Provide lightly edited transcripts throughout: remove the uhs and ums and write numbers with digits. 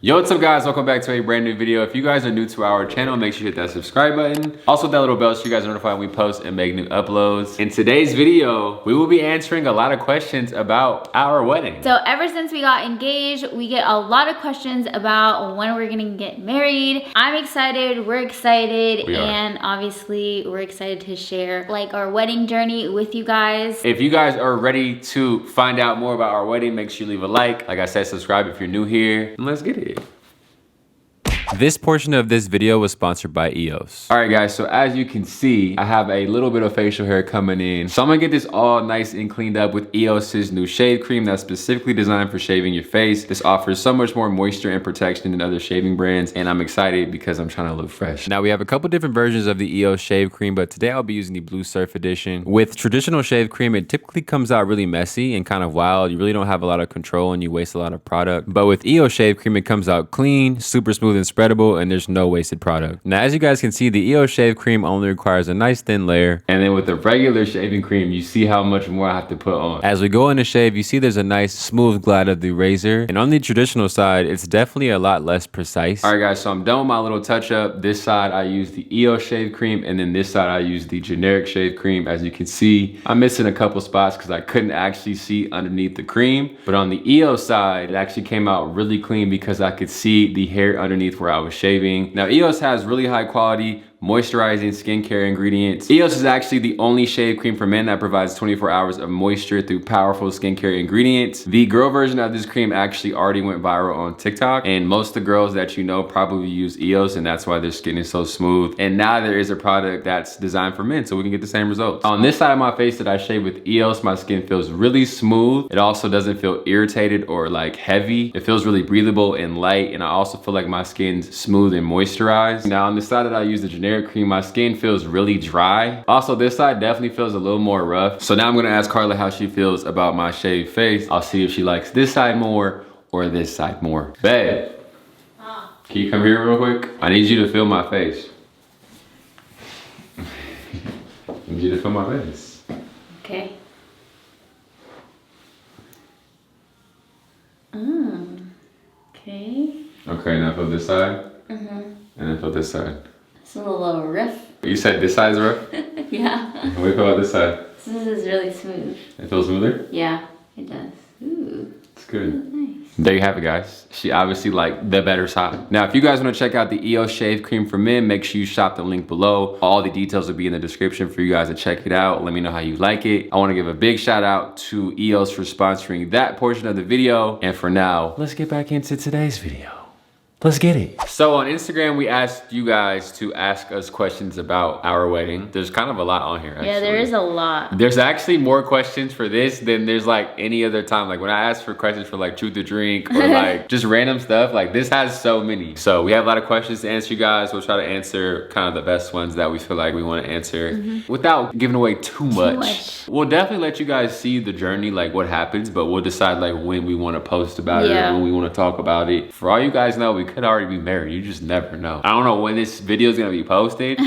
Yo, what's up guys? Welcome back to a brand new video. If you guys are new to our channel, make sure you hit that subscribe button. Also that little bell so you guys are notified when we post and make new uploads. In today's video, we will be answering a lot of questions about our wedding. So ever since we got engaged, we get a lot of questions about when we're gonna get married. I'm excited, we're excited, and obviously we're excited to share like our wedding journey with you guys. If you guys are ready to find out more about our wedding, make sure you leave a like. Like I said, subscribe if you're new here, and let's get it. This portion of this video was sponsored by EOS. All right guys, so as you can see, I have a little bit of facial hair coming in. So I'm gonna get this all nice and cleaned up with EOS's new shave cream that's specifically designed for shaving your face. This offers so much more moisture and protection than other shaving brands, and I'm excited because I'm trying to look fresh. Now we have a couple different versions of the EOS shave cream, but today I'll be using the Blue Surf edition. With traditional shave cream, it typically comes out really messy and kind of wild. You really don't have a lot of control and you waste a lot of product. But with EOS shave cream, it comes out clean, super smooth and spreadable, and there's no wasted product. Now, as you guys can see, the EOS shave cream only requires a nice thin layer. And then with the regular shaving cream, you see how much more I have to put on. As we go into shave, you see there's a nice smooth glide of the razor. And on the traditional side, it's definitely a lot less precise. All right, guys, so I'm done with my little touch up. This side, I use the EOS shave cream, and then this side, I use the generic shave cream. As you can see, I'm missing a couple spots because I couldn't actually see underneath the cream. But on the EOS side, it actually came out really clean because I could see the hair underneath where I was shaving. Now EOS has really high quality moisturizing skincare ingredients. EOS is actually the only shave cream for men that provides 24 hours of moisture through powerful skincare ingredients. The girl version of this cream actually already went viral on TikTok, and most of the girls that you know probably use EOS, and that's why their skin is so smooth. And now there is a product that's designed for men so we can get the same results. On this side of my face that I shave with EOS, my skin feels really smooth. It also doesn't feel irritated or like heavy. It feels really breathable and light, and I also feel like my skin's smooth and moisturized. Now on the side that I use the generic cream, my skin feels really dry. Also, this side definitely feels a little more rough. So now I'm gonna ask Carla how she feels about my shaved face. I'll see if she likes this side more or this side more. Babe, can you come here real quick? I need you to feel my face. I need you to feel my face. Okay. Okay. Okay, now feel this side. And then feel this side. It's a little rough. You said this side's rough? Yeah. What do you feel about this side? This is really smooth. It feels smoother? Yeah, it does. Ooh. It's good. Nice. There you have it, guys. She obviously liked the better side. Now, if you guys want to check out the EOS shave cream for men, make sure you shop the link below. All the details will be in the description for you guys to check it out. Let me know how you like it. I want to give a big shout out to EOS for sponsoring that portion of the video. And for now, let's get back into today's video. Let's get it. So on Instagram, we asked you guys to ask us questions about our wedding. There's kind of a lot on here, actually. Yeah, there is a lot. There's actually more questions for this than there's like any other time. Like when I ask for questions for like truth or drink or like just random stuff, like this has so many. So we have a lot of questions to answer you guys. We'll try to answer kind of the best ones that we feel like we want to answer without giving away too much. We'll definitely let you guys see the journey, like what happens, but we'll decide like when we want to post about it or when we want to talk about it. For all you guys know, we could already be married. You just never know. I don't know when this video is gonna be posted,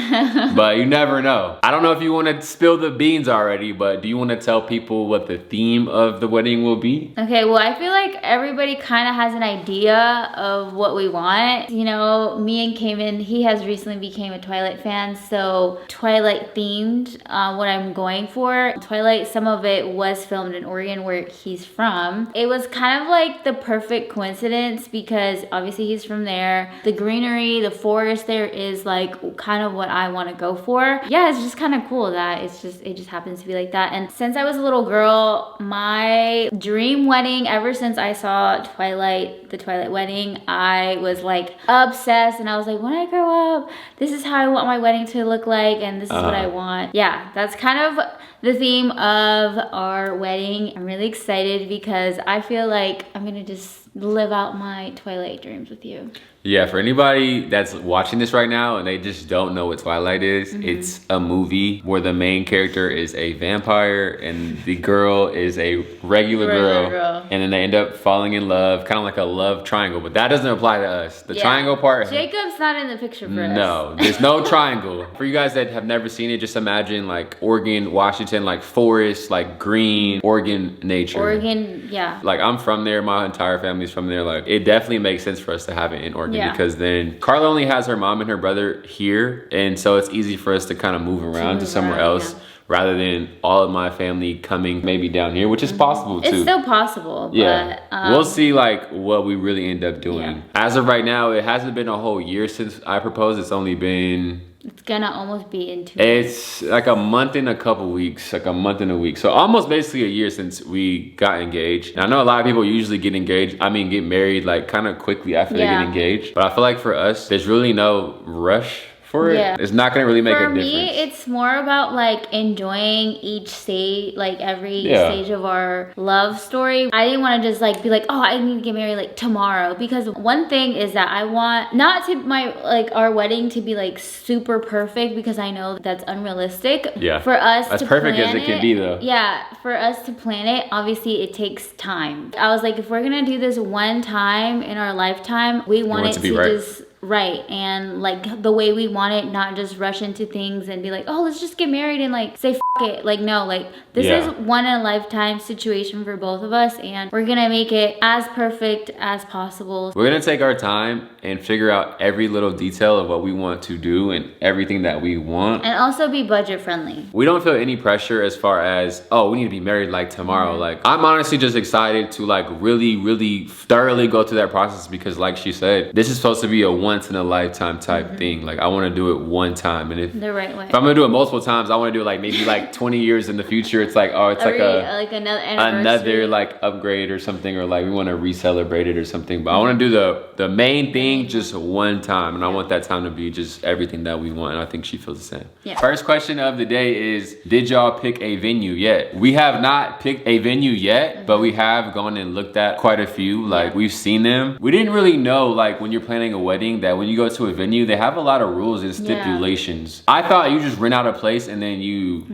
but you never know. I don't know if you want to spill the beans already, but do you want to tell people what the theme of the wedding will be? Okay, well, I feel like everybody kind of has an idea of what we want. You know, me and Cayman, he has recently became a Twilight fan, so Twilight themed what I'm going for. Twilight, some of it was filmed in Oregon where he's from. It was kind of like the perfect coincidence because obviously he's from there. The greenery, the forest there is like kind of what I want to go for. Yeah, it's just kind of cool that it just happens to be like that. And since I was a little girl, my dream wedding, ever since I saw Twilight, the Twilight wedding, I was like obsessed, and I was like, when I grow up, this is how I want my wedding to look like, and this is what I want. Yeah, that's kind of the theme of our wedding. I'm really excited because I feel like I'm gonna just live out my Twilight dreams with you. Yeah, for anybody that's watching this right now and they just don't know what Twilight is, it's a movie where the main character is a vampire and the girl is a regular girl. And then they end up falling in love, kind of like a love triangle, but that doesn't apply to us. The triangle part. Jacob's not in the picture for us. No, there's no triangle. For you guys that have never seen it, just imagine like Oregon, Washington, Washington, like forest, like green, Oregon nature. Oregon, yeah. Like I'm from there, my entire family's from there. Like it definitely makes sense for us to have it in Oregon because then Karla only has her mom and her brother here. And so it's easy for us to kind of move around to somewhere else. Rather than all of my family coming maybe down here, which is possible too. It's still possible, yeah. But, we'll see like what we really end up doing. As of right now, it hasn't been a whole year since I proposed. It's only been... It's gonna almost be in 2 weeks. It's like a month and a couple weeks, like a month and a week. So almost basically a year since we got engaged. And I know a lot of people usually get married like kind of quickly after they get engaged. But I feel like for us, there's really no rush for it. It's not gonna really make a difference. For me, it's more about like enjoying each stage, like every stage of our love story. I didn't want to just like be like, oh, I need to get married like tomorrow, because one thing is that I want not to our wedding to be like super perfect, because I know that's unrealistic. Yeah. For us as perfect as it can be though. Yeah, for us to plan it, obviously it takes time. I was like, if we're gonna do this one time in our lifetime, we want it to be just right, and like the way we want it, not just rush into things and be like, oh, let's just get married and like say f it. Like no, like this is one in a lifetime situation for both of us, and we're gonna make it as perfect as possible. We're gonna take our time and figure out every little detail of what we want to do and everything that we want, and also be budget friendly. We don't feel any pressure as far as, oh, we need to be married like tomorrow. Like I'm honestly just excited to like really thoroughly go through that process, because like she said, this is supposed to be a once in a lifetime type thing. Like I want to do it one time, and if the right way, if I'm gonna do it multiple times, I want to do it like maybe like 20 years in the future. It's like, oh, it's another like upgrade or something, or like we want to re-celebrate it or something. But I want to do the main thing just one time, and I want that time to be just everything that we want, and I think she feels the same. Yeah. First question of the day is, did y'all pick a venue yet? We have not picked a venue yet, but we have gone and looked at quite a few. Like we've seen them. We didn't really know, like when you're planning a wedding, that when you go to a venue, they have a lot of rules and stipulations. I thought you just rent out a place and then you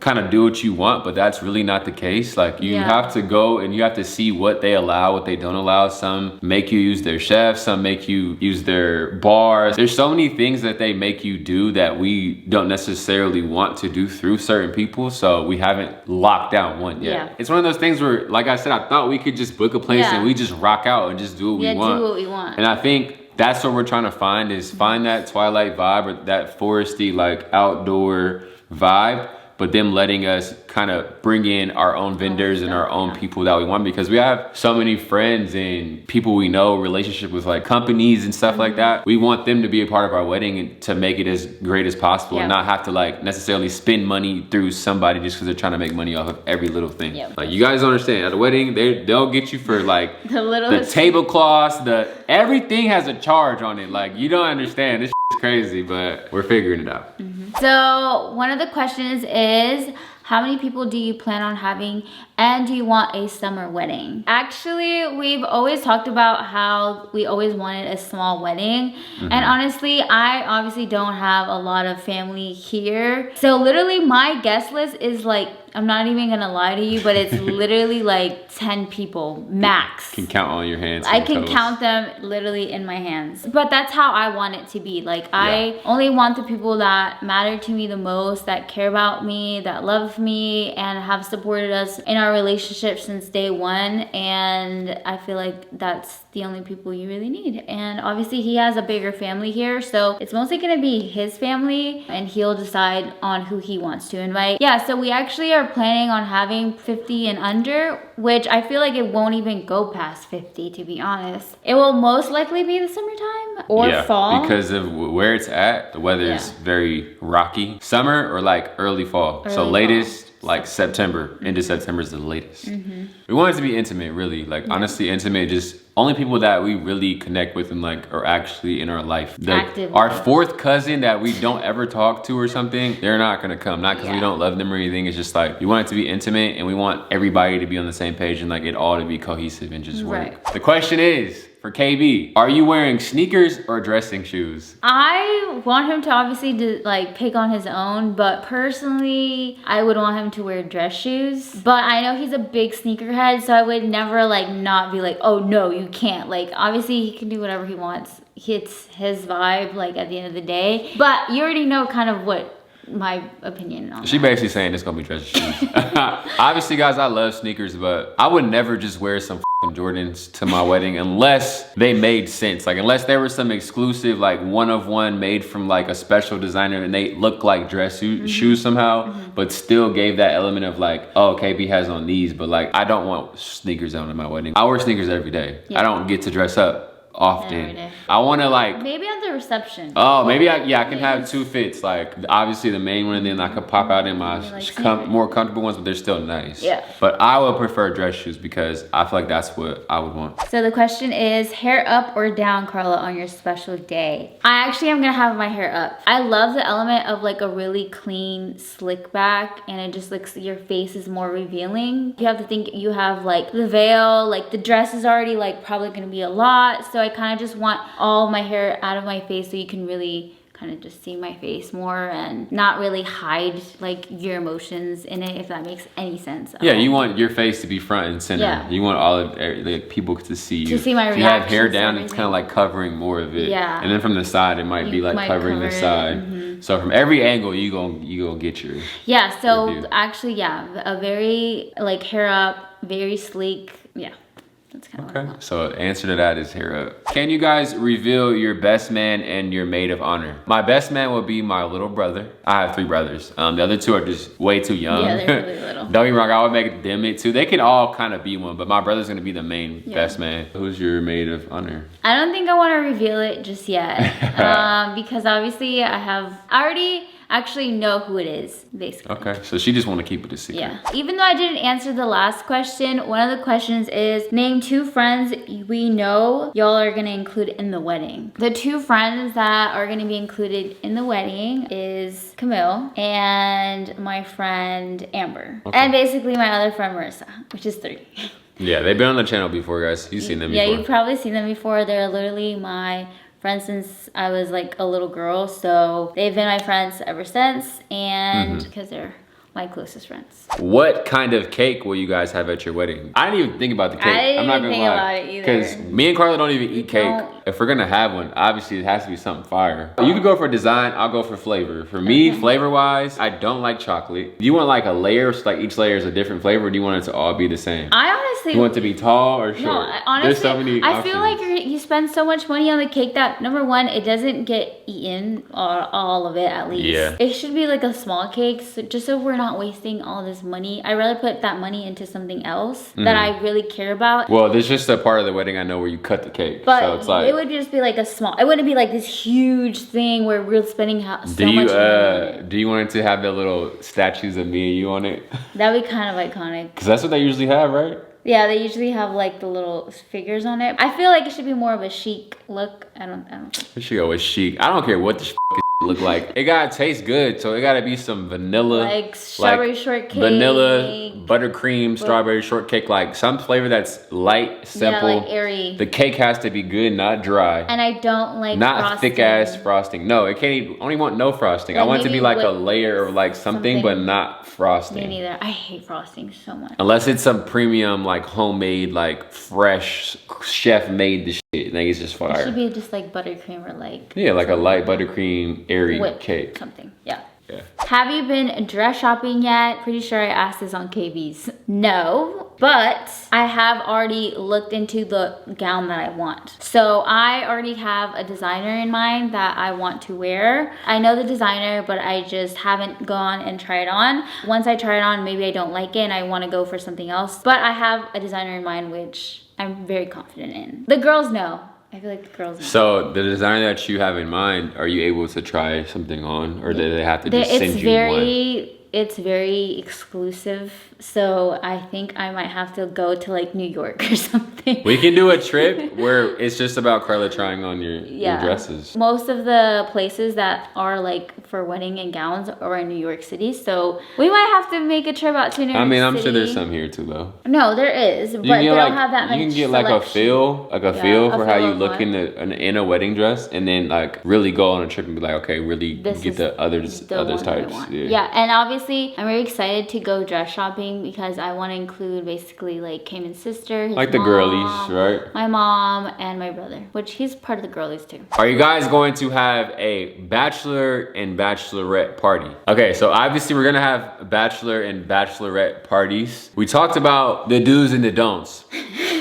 kind of do what you want, but that's really not the case. Like you have to go and you have to see what they allow, what they don't allow. Some make you use their chefs, some make you use their bars. There's so many things that they make you do that we don't necessarily want to do through certain people, so we haven't locked down one yet. It's one of those things where, like I said, I thought we could just book a place and we just rock out and just do what we want. Do what we want. And I think that's what we're trying to find, is find that twilight vibe, or that foresty, like outdoor vibe, but them letting us kind of bring in our own vendors and our own people that we want, because we have so many friends and people we know, relationship with like companies and stuff like that. We want them to be a part of our wedding and to make it as great as possible, and not have to like necessarily spend money through somebody just because they're trying to make money off of every little thing. Like you guys don't understand, at a wedding they'll get you for like the tablecloths, everything has a charge on it. Like you don't understand, this is crazy, but we're figuring it out. So one of the questions is, how many people do you plan on having, and do you want a summer wedding? Actually, we've always talked about how we always wanted a small wedding. And honestly, I obviously don't have a lot of family here. So literally my guest list is like, I'm not even gonna lie to you, but it's literally like 10 people max. You can count on your hands. I can count them literally in my hands. But that's how I want it to be. Like I only want the people that matter to me the most, that care about me, that love me, and have supported us in our relationship since day one. And I feel like that's the only people you really need. And obviously he has a bigger family here, so it's mostly gonna be his family, and he'll decide on who he wants to invite. Yeah, so we actually are planning on having 50 and under, which I feel like it won't even go past 50, to be honest. It will most likely be the summertime or fall. Because of where it's at, the weather is very rocky. Summer or like early fall. So latest like September, into September is the latest. We want it to be intimate, really. Like honestly, intimate, just only people that we really connect with and like are actually in our life. Our fourth cousin that we don't ever talk to or something, they're not gonna come. Not because we don't love them or anything. It's just like we want it to be intimate, and we want everybody to be on the same page, and like it all to be cohesive and just work. The question is, for KB, are you wearing sneakers or dressing shoes? I want him to obviously like pick on his own, but personally, I would want him to wear dress shoes. But I know he's a big sneakerhead, so I would never like not be like, oh no, you can't. Like obviously he can do whatever he wants. It's his vibe, like at the end of the day. But you already know kind of what my opinion on She that. basically saying it's gonna be dress shoes. Obviously, guys, I love sneakers, but I would never just wear some Jordans to my wedding unless they made sense. Like unless there was some exclusive, like one of one made from like a special designer and they look like dress shoes somehow, but still gave that element of like, oh, KB has on these, but like I don't want sneakers on at my wedding. I wear sneakers every day. Yeah. I don't get to dress up often. Every day. I want to like Maybe at the reception. oh, maybe I can have two fits, like obviously the main one, and then I could pop out in my like more comfortable ones, but they're still nice. Yeah. But I would prefer dress shoes because I feel like that's what I would want. So the question is, hair up or down, Karla, on your special day? I actually am gonna have my hair up. I love the element of like a really clean, slick back, and it just looks, your face is more revealing. You have to think you have like the veil, like the dress is already like probably gonna be a lot. So I kind of just want all my hair out of my face so you can really kind of just see my face more and not really hide like your emotions in it, if that makes any sense. Yeah, you want your face to be front and center. Yeah. You want all of like people to see you. To see my if you have hair reactions, down, it's everything. kind of like covering more of it. Yeah. And then from the side, it might be You like might covering the cover it. side. So from every angle, you gonna get your Yeah, so review. actually, yeah, a very like hair up, very sleek. Yeah, that's kind of what I Okay, want. so the answer to that is hair up. Can you guys reveal your best man and your maid of honor? My best man will be my little brother. I have 3 brothers. The other 2 are just way too young. Yeah, they're really little. Don't get me wrong, I would make them it too. They can all kind of be one, but my brother's gonna be the main best man. Who's your maid of honor? I don't think I want to reveal it just yet, because obviously I already actually know who it is, basically. Okay, so she just want to keep it a secret. Yeah. Even though I didn't answer the last question, one of the questions is, name 2 friends we know y'all are gonna include in the wedding. The 2 friends that are gonna be included in the wedding is Camille and my friend Amber. Okay. And basically my other friend Marissa, which is 3. Yeah, they've been on the channel before, guys. You've seen them Yeah, before. you've probably seen them before. They're literally my friends since I was like a little girl. So they've been my friends ever since, and because they're my closest friends. What kind of cake will you guys have at your wedding? I didn't even think about the cake. I didn't I'm not even gonna think lie. about it either. Because me and Karla don't even eat cake. don't. If we're gonna have one, obviously it has to be something fire. You could go for design, I'll go for flavor. For me, flavor-wise, I don't like chocolate. Do you want like a layer, so like each layer is a different flavor, or do you want it to all be the same? I honestly You want it to be tall or short? no, honestly, There's so many I feel options. like you spend so much money on the cake that, number one, it doesn't get eaten, or all of it at least. Yeah. It should be like a small cake, so just so we're not wasting all this money. I'd rather put that money into something else that I really care about. Well, there's just a part of the wedding I know where you cut the cake. But so it's like, it would just be like a small, it wouldn't be like this huge thing where we're spending so much money. do you want it to have the little statues of me and you on it? That'd be kind of iconic. Because that's what they usually have, right? Yeah, they usually have like the little figures on it. I feel like it should be more of a chic look. I don't. We should go with chic. I don't care what the look like. It gotta taste good, so it gotta be some vanilla, Like strawberry shortcake. vanilla, buttercream, strawberry shortcake, like some flavor that's light, simple. Yeah, like airy. The cake has to be good, not dry. And I don't like Not frosting. thick ass frosting. No, it can't even, I don't even want no frosting. I Like want it to be maybe like a with layer of like something, but not Me frosting. neither. I hate frosting so much. Unless it's some premium, like homemade, like fresh, chef made the shit. Like it's just It fire. should be just like buttercream or like Yeah, like a light buttercream, airy whipped cake. something. Yeah. Yeah. Have you been dress shopping yet? Pretty sure I asked this on KB's. No, but I have already looked into the gown that I want. So I already have a designer in mind that I want to wear. I know the designer, but I just haven't gone and tried it on. Once I try it on, maybe I don't like it and I want to go for something else. But I have a designer in mind, which I'm very confident in. The girls know. I feel like the girls know. So the designer that you have in mind, are you able to try something on, or do they have to just send you one? It's very exclusive, so I think I might have to go to like New York or something. We can do a trip where it's just about Karla trying on your dresses. Most of the places that are like for wedding and gowns are in New York City, so we might have to make a trip out to New York City. I'm sure there's some here too, though. No, there is, but You they can don't have that much. You can get like a feel, for how feel you of look what? in a wedding dress, and then like really go on a trip and be like, okay, really This get is the others the one that I types. want. Yeah. Yeah, and obviously obviously, I'm very excited to go dress shopping because I want to include basically like Cayman's sister, his like the mom, girlies, right? my mom, and my brother, which he's part of the girlies too. Are you guys going to have a bachelor and bachelorette party? Okay, so obviously we're gonna have bachelor and bachelorette parties. We talked about the do's and the don'ts.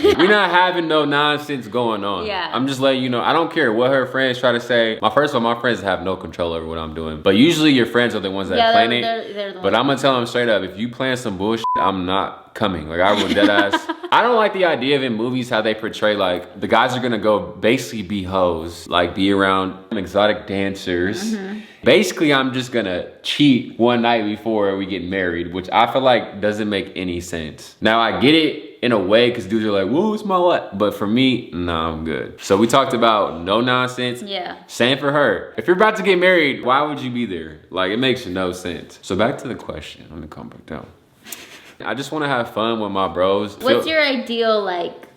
We're not having no nonsense going on. Yeah. I'm just letting you know, I don't care what her friends try to say. First of all, my friends have no control over what I'm doing. But usually your friends are the ones that plan it. They're the but I'm gonna tell them straight up, if you plan some bullshit, I'm not coming. Like, I would dead ass. I don't like the idea of in movies how they portray like the guys are gonna go basically be hoes, like be around exotic dancers. Basically, I'm just gonna cheat one night before we get married, which I feel like doesn't make any sense. Now, I get it in a way because dudes are like, whoa, it's my life. But for me, nah, I'm good. So we talked about no nonsense. Yeah. Same for her. If you're about to get married, why would you be there? Like, it makes no sense. So back to the question. Let me calm back down. I just want to have fun with my bros. What's your ideal like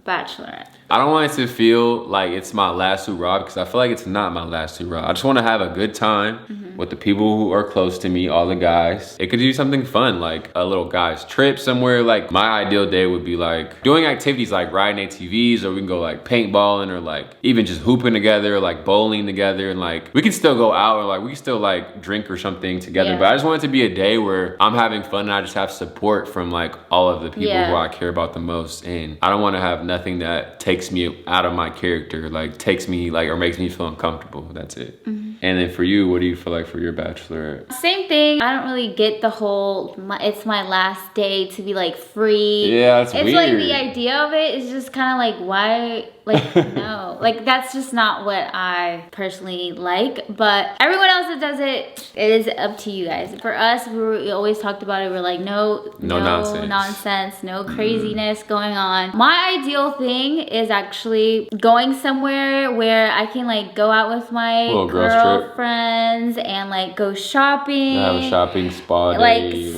bachelorette? I don't want it to feel like it's my last hurrah because I feel like it's not my last hurrah. I just want to have a good time with the people who are close to me, all the guys. It could do something fun, like a little guys trip somewhere. Like my ideal day would be like doing activities like riding ATVs, or we can go like paintballing, or like even just hooping together, or like bowling together, and like we can still go out, or like we can still like drink or something together. Yeah. But I just want it to be a day where I'm having fun and I just have support from like all of the people who I care about the most. And I don't want to have nothing that takes me out of my character, like takes me like, or makes me feel uncomfortable. That's it. And then for you, what do you feel like for your bachelorette? Same thing. I don't really get the whole it's my last day to be like free. Yeah, it's weird. Like the idea of it is just kind of like, why? Like, no, like that's just not what I personally like. But everyone else that does it, it is up to you guys. For us, we always talked about it. We're like, no nonsense, no craziness going on. My ideal thing is actually going somewhere where I can like go out with my girlfriends and like go shopping. Have a shopping spa day,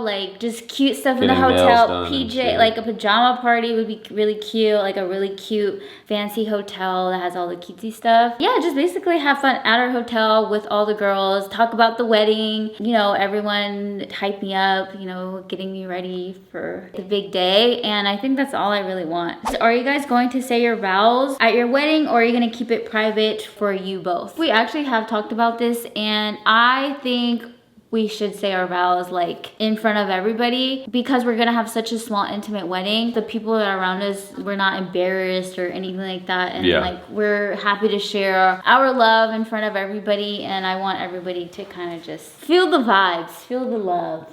like just cute stuff in the hotel. PJ, like a pajama party would be really cute. Like a really cute fancy hotel that has all the cutesy stuff. Yeah, just basically have fun at our hotel with all the girls, talk about the wedding, you know, everyone hype me up, you know, getting me ready for the big day. And I think that's all I really want. So are you guys going to say your vows at your wedding, or are you gonna keep it private for you both? We actually have talked about this, and I think we should say our vows like in front of everybody, because we're gonna have such a small intimate wedding. The people that are around us, we're not embarrassed or anything like that, and like we're happy to share our love in front of everybody. And I want everybody to kind of just feel the vibes, feel the love.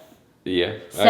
Yeah. So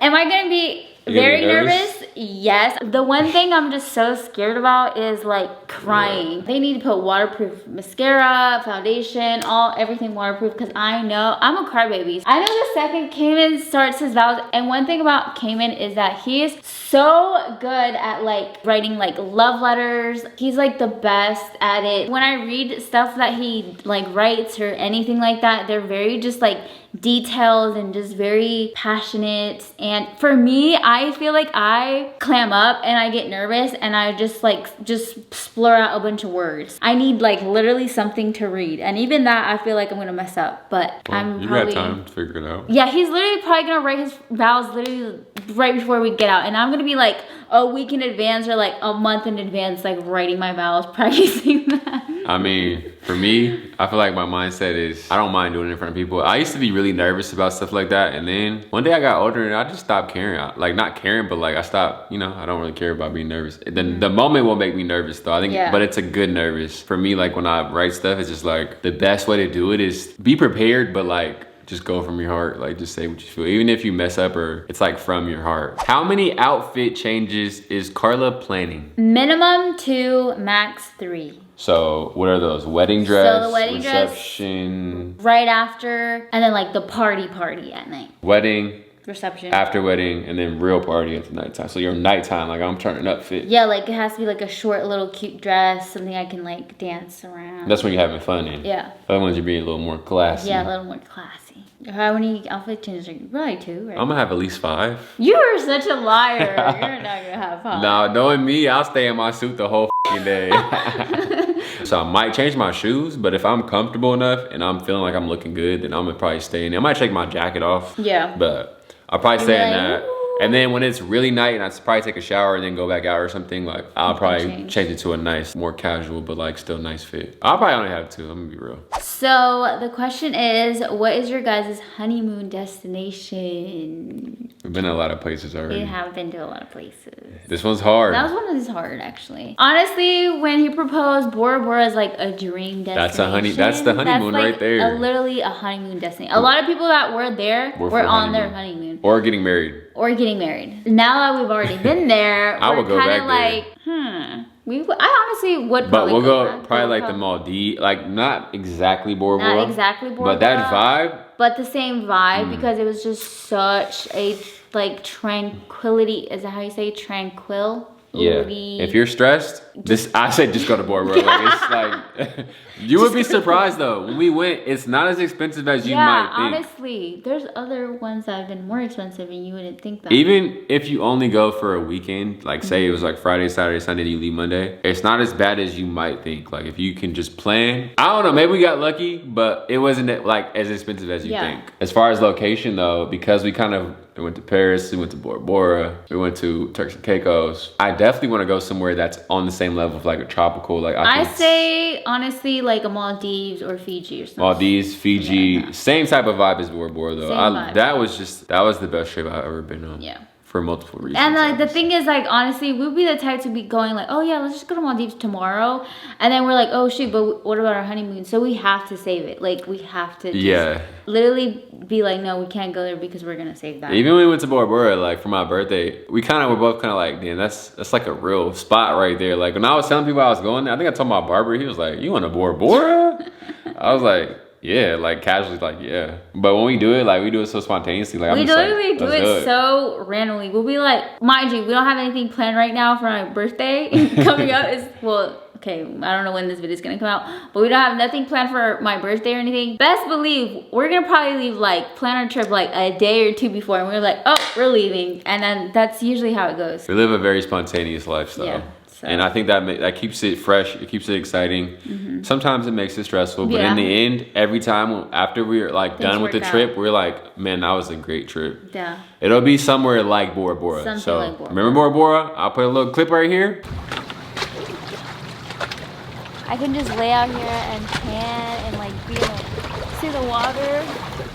am I gonna be very nervous? Yes. The one thing I'm just so scared about is like crying. They need to put waterproof mascara, foundation, everything waterproof, because I know I'm a crybaby. I know the second Cayman starts his vows, and one thing about Cayman is that he is so good at like writing like love letters. He's like the best at it. When I read stuff that he like writes or anything like that, they're very just like detailed and just very passionate. And for me, I feel like I clam up and I get nervous and I just splur out a bunch of words. I need like literally something to read, and even that I feel like I'm gonna mess up. But you got time to figure it out. Yeah, he's literally probably gonna write his vows literally right before we get out, and I'm gonna be like a week in advance or like a month in advance, like writing my vows, practicing that. I mean, for me, I feel like my mindset is I don't mind doing it in front of people. I used to be really nervous about stuff like that, and then one day I got older and I just stopped caring. Like not caring, but like I stopped, you know, I don't really care about being nervous. The moment will make me nervous though, I think, but it's a good nervous. For me, like when I write stuff, it's just like the best way to do it is be prepared, but like just go from your heart, like just say what you feel, even if you mess up, or it's like from your heart. How many outfit changes is Karla planning? Minimum 2, max 3. So what are those? Wedding dress, so the wedding reception, dress, right after, and then like the party at night. Wedding, reception, after wedding, and then real party at the nighttime. So your nighttime, like I'm turning up fit. Yeah, like it has to be like a short little cute dress, something I can like dance around. That's when you're having fun in. Yeah. Other ones you're being a little more classy. Yeah, a little more classy. How many outfit changes are you? Probably 2, right? I'm gonna have at least 5. You are such a liar. You're not gonna have 5. Nah, knowing me, I'll stay in my suit the whole day. So I might change my shoes, but if I'm comfortable enough and I'm feeling like I'm looking good, then I'm gonna probably stay in there. I might take my jacket off. Yeah. But I'll probably stay in that. And then when it's really night and I probably take a shower and then go back out or something, like I'll probably change it to a nice, more casual, but like still nice fit. I'll probably only have 2, I'm gonna be real. So the question is, what is your guys' honeymoon destination? We've been to a lot of places already. We have been to a lot of places. This one's hard. That was one of these hard, actually. Honestly, when he proposed, Bora Bora is like a dream destination. That's the honeymoon like right there. Literally a honeymoon destination. A lot of people that were there were on their honeymoon. Or getting married. Or getting married. Now that we've already been there, I we're would go back like, I honestly would probably But we'll go back. probably like the Maldives, like not exactly Bora Bora. Not exactly Bora Bora. But that vibe. But the same vibe because it was just such a like tranquility. Is that how you say tranquil? Yeah. If you're stressed, I said just go to Bora Bora. Like it's like you would be surprised though. When we went, it's not as expensive as you might think. Honestly, there's other ones that have been more expensive and you wouldn't think that. Even if you only go for a weekend, like say it was like Friday, Saturday, Sunday, you leave Monday, it's not as bad as you might think. Like if you can just plan. I don't know, maybe we got lucky, but it wasn't like as expensive as you think. As far as location though, because we went to Paris, we went to Bora Bora, we went to Turks and Caicos. I definitely want to go somewhere that's on the same level of like a tropical, like I say honestly like a Maldives or Fiji or something. Maldives, Fiji, like same type of vibe as Bora Bora though. That was the best trip I've ever been on. Yeah. For multiple reasons. And like the thing is, like honestly, we'd be the type to be going like, oh yeah, let's just go to Maldives tomorrow, and then we're like, oh shoot, but what about our honeymoon? So we have to save it. Like we have to just literally be like, no, we can't go there because we're gonna save that. Even when we went to Bora Bora, like for my birthday, we were both kind of like, damn, that's like a real spot right there. Like when I was telling people I was going there, I think I told my barber, he was like, you want to Bora Bora? I was like, yeah, like casually, like yeah. But when we do it, like we do it so spontaneously. Like we literally do it so randomly. We'll be like, mind you, we don't have anything planned right now for my birthday coming up. Okay, I don't know when this video is gonna come out, but we don't have nothing planned for my birthday or anything. Best believe we're gonna probably leave, like plan our trip like a day or 2 before, and we're like, oh, we're leaving, and then that's usually how it goes. We live a very spontaneous lifestyle. Yeah. So. And I think that keeps it fresh. It keeps it exciting. Sometimes it makes it stressful, but in the end, every time after we're like done with the trip, we're like, man, that was a great trip. Yeah. It'll be somewhere like Bora Bora. Something like Bora Bora. Remember Bora Bora? I'll put a little clip right here. I can just lay out here and tan and like be like, see the water.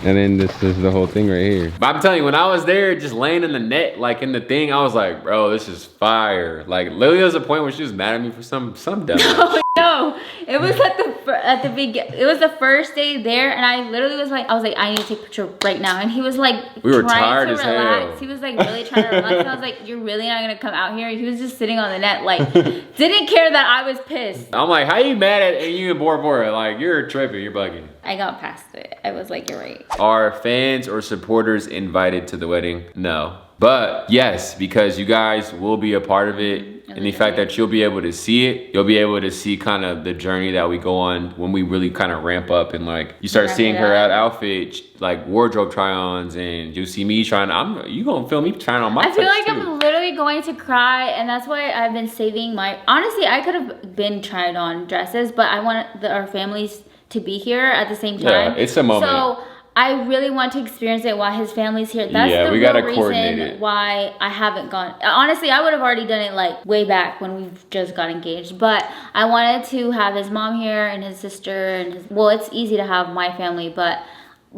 And then this is the whole thing right here. But I'm telling you, when I was there, just laying in the net, like in the thing, I was like, bro, this is fire. Like literally there was a point where she was mad at me for some dumb. No, it was at the beginning. It was the first day there, and I literally was like, I need to take a picture right now. And he was like, we were tired as hell. He was like really trying to relax. And I was like, you're really not gonna come out here? And he was just sitting on the net, like, didn't care that I was pissed. I'm like, how you mad at you and Bora Bora? Like, you're tripping, you're bugging. I got past it. I was like, you're right. Are fans or supporters invited to the wedding? No. But yes, because you guys will be a part of it. And the fact that you'll be able to see it, you'll be able to see kind of the journey that we go on when we really kind of ramp up and like you start seeing her outfit, like wardrobe try-ons, and you see me trying. You gonna film me trying on my. I feel like I'm literally going to cry, and that's why I've been saving my. Honestly, I could have been trying on dresses, but I want our families to be here at the same time. Yeah, it's a moment. So I really want to experience it while his family's here. That's the real reason why I haven't gone. Honestly, I would have already done it like way back when we just got engaged. But I wanted to have his mom here and his sister and well, it's easy to have my family, but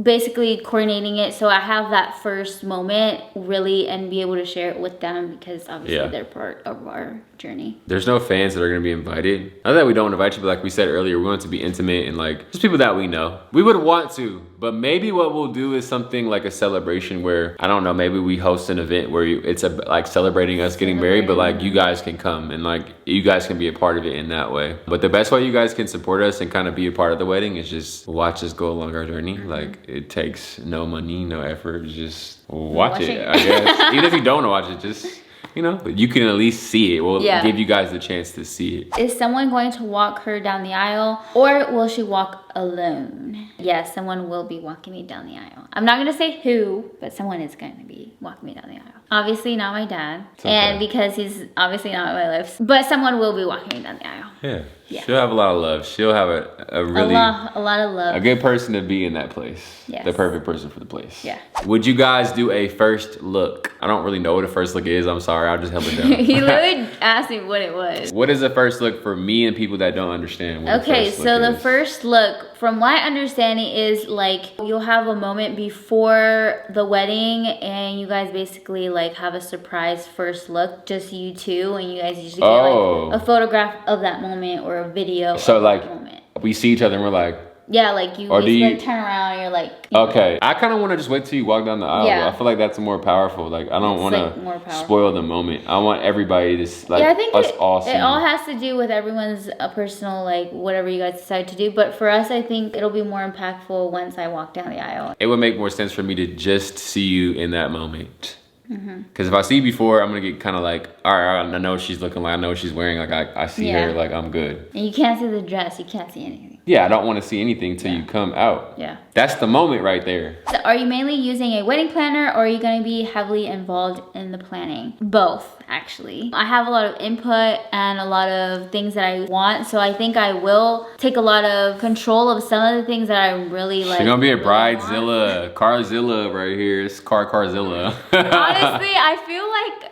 basically coordinating it so I have that first moment really and be able to share it with them because obviously they're part of our journey. There's no fans that are going to be invited. Not that we don't invite you, but like we said earlier, we want it to be intimate and like just people that we know. We would want to, but maybe what we'll do is something like a celebration where, I don't know, maybe we host an event where it's like celebrating us getting married, but like you guys can come and like you guys can be a part of it in that way. But the best way you guys can support us and kind of be a part of the wedding is just watch us go along our journey. Like it takes no money, no effort, just watch it, I guess. Even if you don't watch it, just, you know, but you can at least see it. We'll give you guys the chance to see it. Is someone going to walk her down the aisle or will she walk alone? Yes, someone will be walking me down the aisle. I'm not gonna say who, but someone is going to be walking me down the aisle. Obviously not my dad, and because he's obviously not on my lips, but someone will be walking me down the aisle. Yeah. Yeah. She'll have a lot of love. She'll have a really a lot of love. a good person to be in that place. Yes. The perfect person for the place. Yeah. Would you guys do a first look? I don't really know what a first look is. I'm sorry. I'll just help it down. He literally asked me what it was. What is a first look for me and people that don't understand what Okay, a first so look the is? first look, from my understanding, is like you'll have a moment before the wedding and you guys basically like have a surprise first look, just you two, and you guys usually get like a photograph of that moment or a video So of like that moment. we see each other and we're like, Yeah, like you Or do basically you- turn around and you're like, okay. I kind of want to just wait till you walk down the aisle. Yeah. I feel like that's more powerful. Like I don't It's, want like, more to powerful. spoil the moment. I want everybody to like yeah, I think us it all see. all has to do with everyone's personal, like whatever you guys decide to do. But for us, I think it'll be more impactful once I walk down the aisle. It would make more sense for me to just see you in that moment. Mm-hmm. Because if I see you before, I'm gonna get kind of like, all right, I know what she's looking like. I know what she's wearing. Like I see Yeah. her. Like I'm good. And you can't see the dress. You can't see anything. Yeah, I don't want to see anything till you come out. Yeah. That's the moment right there. So are you mainly using a wedding planner or are you going to be heavily involved in the planning? Both, actually. I have a lot of input and a lot of things that I want, so I think I will take a lot of control of some of the things that I really like. She's gonna be a really want. bridezilla, Carzilla right here. It's Carzilla. Honestly, I feel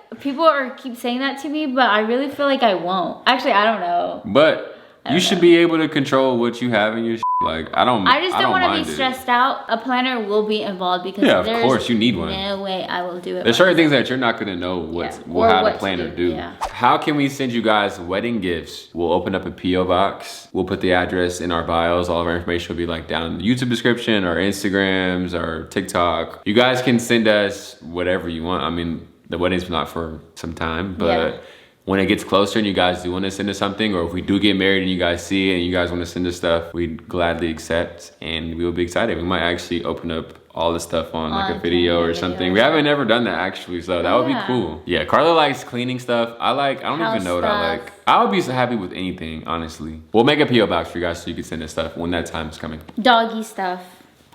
like people keep saying that to me, but I really feel like I won't. Actually, I don't know. But you should be able to control what you have in your Like, I just don't want to mind be it. stressed out. A planner will be involved because Yeah, of there's course, you need one. no way I will do it. There's by certain things myself. that you're not gonna know Or how what the to planner do, do. yeah. How can we send you guys wedding gifts? We'll open up a P.O. box. We'll put the address in our bios. All of our information will be like down in the YouTube description, our Instagrams, our TikTok. You guys can send us whatever you want. I mean, the wedding's not for some time, but Yeah. when it gets closer and you guys do want to send us something, or if we do get married and you guys see it and you guys want to send us stuff, we'd gladly accept and we will be excited. We might actually open up all the stuff on like a video or something. We haven't never done that actually, so that would be cool. Yeah, Carla likes cleaning stuff. I don't House even know what I stuff. like. I would be so happy with anything, honestly. We'll make a P.O. box for you guys so you can send us stuff when that time is coming. Doggy stuff.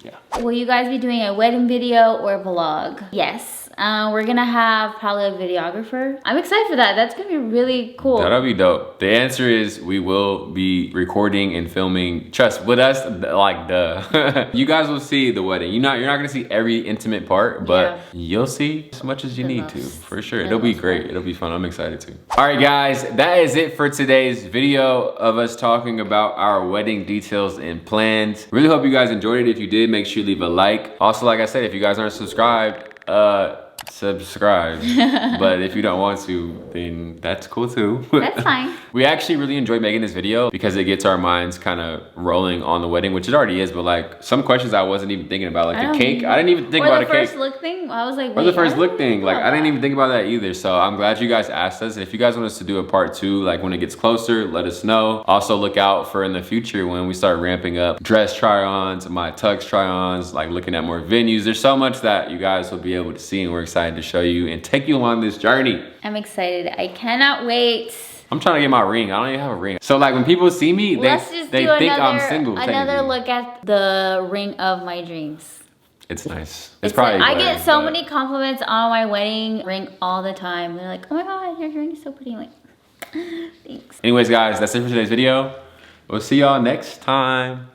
Yeah. Will you guys be doing a wedding video or a vlog? Yes. We're gonna have probably a videographer. I'm excited for that. That's gonna be really cool. That'll be dope. The answer is we will be recording and filming. Trust with us, like duh. You guys will see the wedding. You're not gonna see every intimate part, but you'll see as much as you need to, for sure. It'll be great. It'll be fun. I'm excited too. All right, guys, that is it for today's video of us talking about our wedding details and plans. Really hope you guys enjoyed it. If you did, make sure you leave a like. Also, like I said, if you guys aren't subscribed, subscribe. But if you don't want to, then that's cool too. That's fine. We actually really enjoyed making this video because it gets our minds kind of rolling on the wedding, which it already is, but like some questions I wasn't even thinking about, like the cake. I didn't even think about a cake. Or the first look thing, I was like, Or the wait, first I look don't thing, know like I didn't that. even think about that either. So I'm glad you guys asked us. And if you guys want us to do a part 2, like when it gets closer, let us know. Also look out for in the future when we start ramping up dress try-ons, my tux try-ons, like looking at more venues. There's so much that you guys will be able to see, and we're excited to show you and take you along this journey. I'm excited. I cannot wait. I'm trying to get my ring. I don't even have a ring. So like when people see me, Let's just they do think I'm single. another technically. look at the ring of my dreams. It's nice. It's probably I glaring, get so but- many compliments on my wedding ring all the time. They're like, oh my God, your ring is so pretty. I'm like, thanks. Anyways, guys, that's it for today's video. We'll see y'all next time.